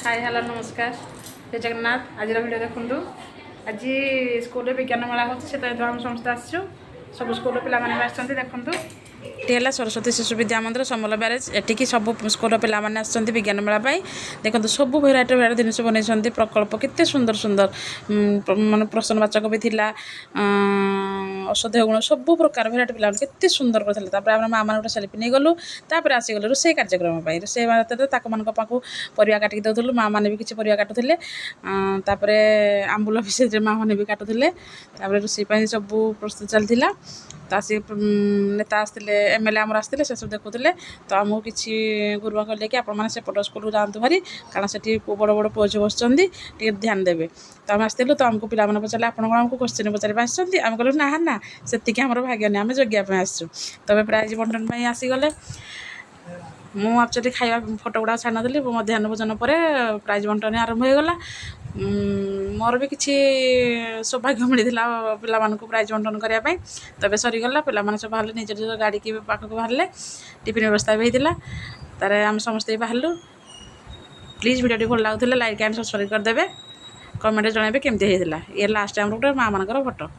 Hi hello नमस्कार जय जगन्नाथ आज भिडियो देखु आज स्कूल विज्ञान मेला होता आम समस्त आसचु सब स्कूल पे देखु ये सरस्वती शिशु विद्या मंदिर समल ब्यारेज एटिकी सब स्कूल पे विज्ञान मेला देखो सब भेराइट भेराइट जिन बनई प्रकल्प केते सुंदर सुंदर मान प्रश्नवाचक भी थिला औषधीय गुण सब प्रकार भेराइट पिला केते सुंदर करते माँ मान गोटे सेल्फी नहीं गलु आसीगलु रोषे कार्यक्रम रोषे पाखु परिया काटिक दौलु माँ मैंने भी किसी परिया काटुले आंबुल भी से माँ मैंने भी काटुले रोषे सब प्रस्तुत चलता तो आसी नेता आसते एमएलए आमर आसते से सब देखुले तो आमको किसी गुरुआ कहले कि आपण से पट स्कूल जातु भारी कारण से बड़ बड़ पुओ झी बस ध्यान देवे तो आम आसलु तो आमको पिला पचारे आप आमको क्वेश्चन पचारे आम कहलु ना ना से आम भाग्य नहीं आम जगिया आसचु तब प्राइज बंटन आसीगले मु एक्चुअली खाଇବା फोटो गुड़ा छाड़ी नी मध्याह्न भोजन पर प्राइज बंटन आरंभ हो गला मोर भी किसी सौभाग्य मिलता पिला प्राइज बंटन करने तबे सरीगला पे सब बाहर निज निज गाड़ी की पाखक बाहर टिफिन व्यवस्था भी होता तार आम समस्ते बाहर प्लीज वीडियो भल लगुले लाइक एंड सब्सक्राइब करदे कमेंट जनइबे केमती होता ये लास्ट टाइम गोटे माँ मान फोटो।